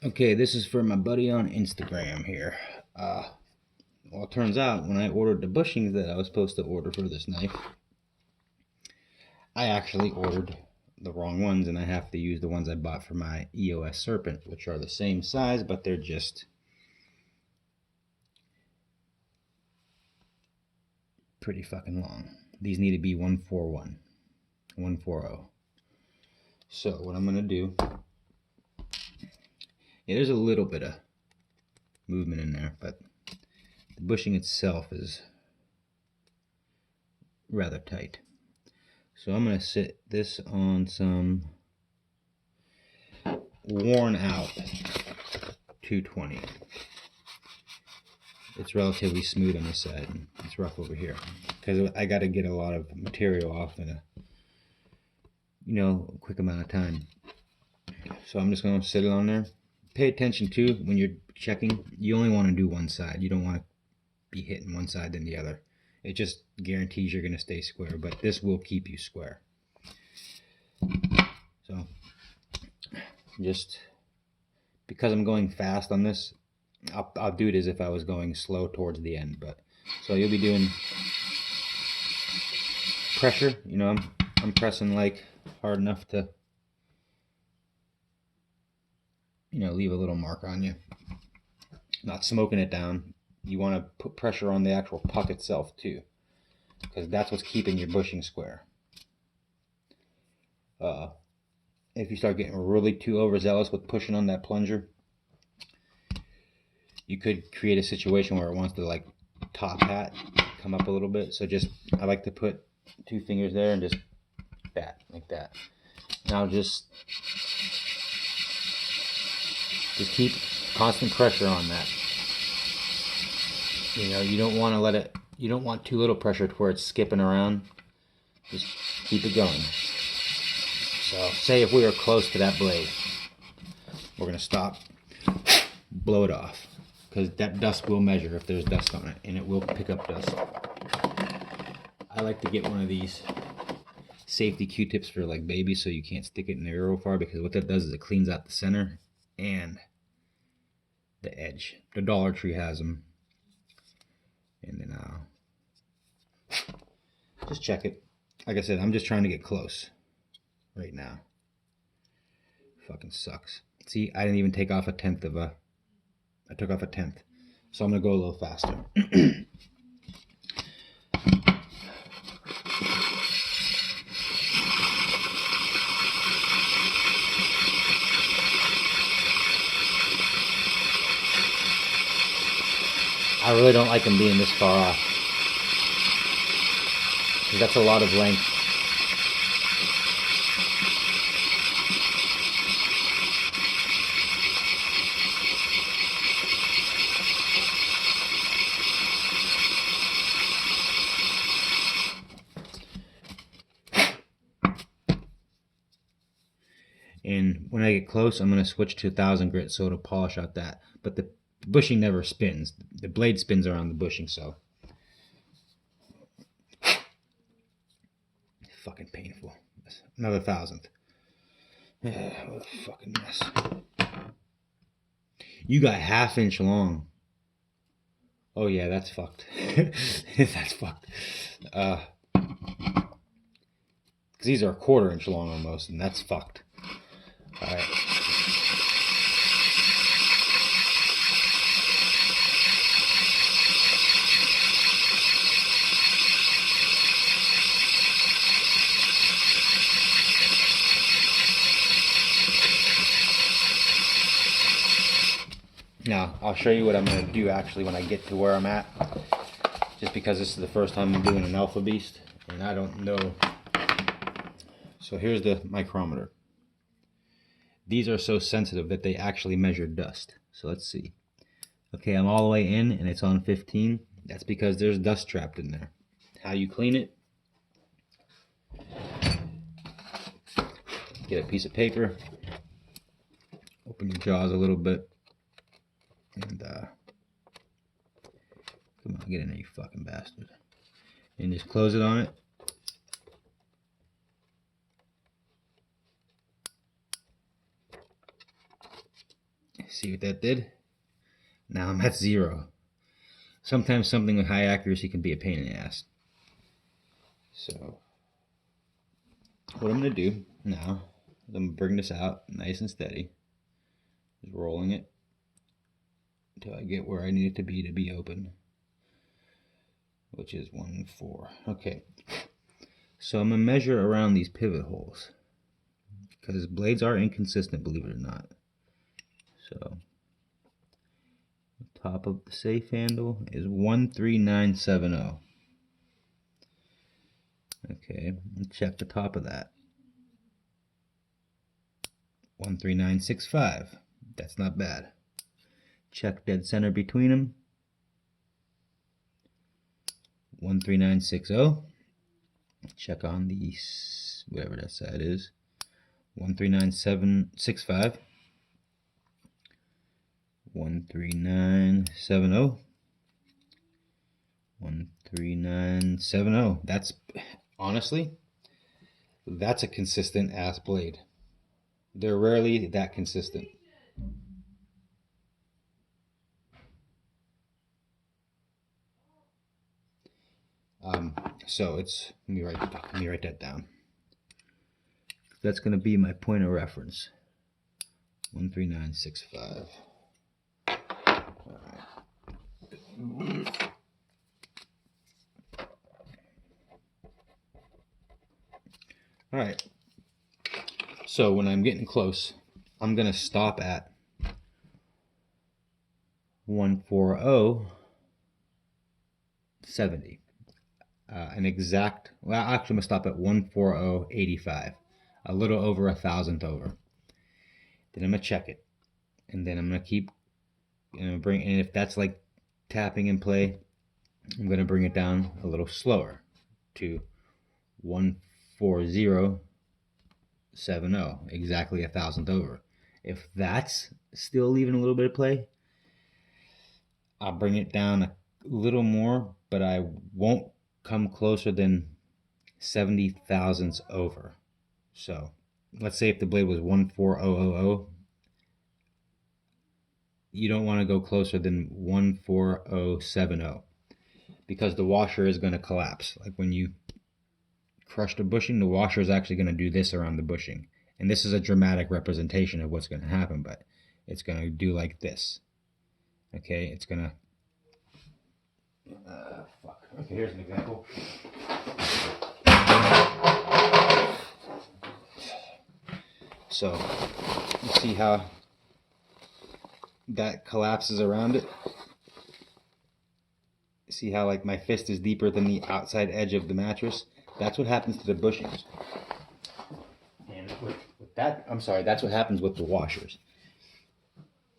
Okay, this is for my buddy on Instagram here. Well, it turns out when I ordered the bushings that I was supposed to order for this knife, I actually ordered the wrong ones, and I have to use the ones I bought for my EOS Serpent, which are the same size, but they're just pretty fucking long. These need to be 141, 140. So what I'm gonna do, yeah, there's a little bit of movement in there, but the bushing itself is rather tight. So I'm gonna sit this on some worn out 220. It's relatively smooth on this side and it's rough over here because I got to get a lot of material off in a quick amount of time. So I'm just going to sit it on there. Pay attention too when you're checking. You only want to do one side. You don't want to be hitting one side than the other. It just guarantees you're going to stay square, but this will keep you square. So just because I'm going fast on this, I'll do it as if I was going slow towards the end. But so you'll be doing pressure. I'm pressing like hard enough to leave a little mark on you. Not smoking it down. You want to put pressure on the actual puck itself too, because that's what's keeping your bushing square. If you start getting really too overzealous with pushing on that plunger, you could create a situation where it wants to like top hat, come up a little bit. So I like to put 2 fingers there and just bat like that. Now just keep constant pressure on that. You don't want to let it, you don't want too little pressure to where it's skipping around. Just keep it going. So say if we are close to that blade, we're going to stop, blow it off, because that dust will measure if there's dust on it, and it will pick up dust. I like to get one of these safety Q-tips for like babies so you can't stick it in there real far, because what that does is it cleans out the center and the edge. The Dollar Tree has them. And then just check it. Like I said, I'm just trying to get close right now. Fucking sucks. See, I didn't even take off a tenth of a... I took off a tenth. So I'm going to go a little faster. I really don't like them being this far off, because that's a lot of length. And when I get close, I'm going to switch to 1000 grit so it'll polish out that. But the bushing never spins. The blade spins around the bushing, so. Fucking painful. Another 1000th. What a fucking mess. You got 1/2 inch long. Oh yeah, that's fucked. That's fucked. Because these are 1/4 inch long almost, and that's fucked. Alright. Now, I'll show you what I'm going to do actually when I get to where I'm at. Just because this is the first time I'm doing an Alpha Beast, and I don't know. So here's the micrometer. These are so sensitive that they actually measure dust. So let's see. Okay, I'm all the way in and it's on 15. That's because there's dust trapped in there. How you clean it? Get a piece of paper, open your jaws a little bit, and come on, get in there, you fucking bastard. And just close it on it. See what that did? Now I'm at 0. Sometimes something with high accuracy can be a pain in the ass. So what I'm going to do now is I'm going to bring this out nice and steady. Just rolling it until I get where I need it to be open, which is 1, 4. Okay, so I'm going to measure around these pivot holes because blades are inconsistent, believe it or not. So the top of the safe handle is 13970. Okay, let's check the top of that. 13965. That's not bad. Check dead center between them. 13960. Check on the whatever that side is. 13965. 13970. 13970. That's honestly, that's a consistent ass blade. They're rarely that consistent. So it's let me write that down. That's going to be my point of reference. 13965. All right. So when I'm getting close, I'm going to stop at 140.70. An exact, well, actually I'm going to stop at 140.85. A little over 1,000th over. Then I'm going to check it. And then I'm going to keep, and if that's like tapping in play, I'm going to bring it down a little slower to 140.70, exactly 1,000th over. If that's still leaving a little bit of play, I'll bring it down a little more, but I won't come closer than 70 thousandths over. So let's say if the blade was 14000, you don't want to go closer than 14070 because the washer is going to collapse. Like when you crush the bushing, the washer is actually going to do this around the bushing. And this is a dramatic representation of what's going to happen, but it's going to do like this. Okay, it's going to... Okay, here's an example. So, you see how that collapses around it? See how like my fist is deeper than the outside edge of the mattress? That's what happens to the bushings. And with that, I'm sorry, that's what happens with the washers.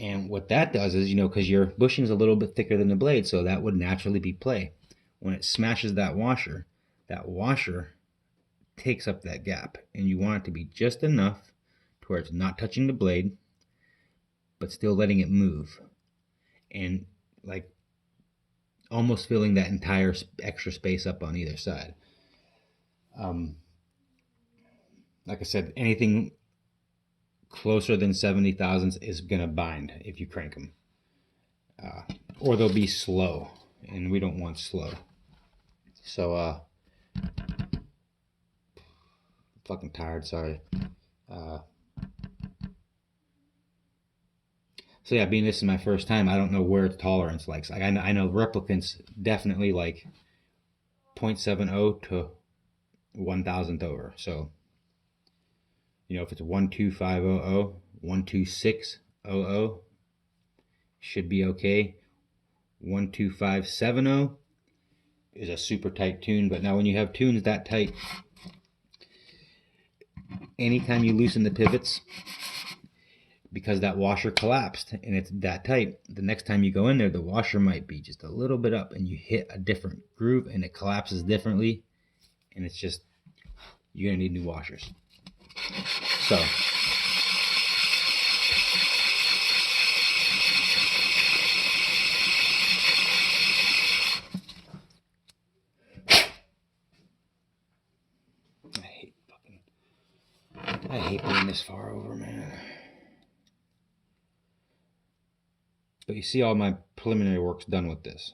And what that does is, because your bushing is a little bit thicker than the blade, so that would naturally be play. When it smashes that washer takes up that gap. And you want it to be just enough to where it's not touching the blade, but still letting it move. And like almost filling that entire extra space up on either side. Like I said, anything closer than 70 thousandths is going to bind if you crank them. Or they'll be slow, and we don't want slow. So, fucking tired, sorry. So yeah, being this is my first time, I don't know where the tolerance likes. Like I know replicants definitely like 0.70 to 1,000th over. So, if it's 12500, 12600 should be okay. 12570 is a super tight tune, but now when you have tunes that tight, anytime you loosen the pivots, because that washer collapsed and it's that tight, the next time you go in there, the washer might be just a little bit up and you hit a different groove and it collapses differently, and it's just, you're gonna need new washers. So I hate being this far over, man. But you see all my preliminary work's done with this.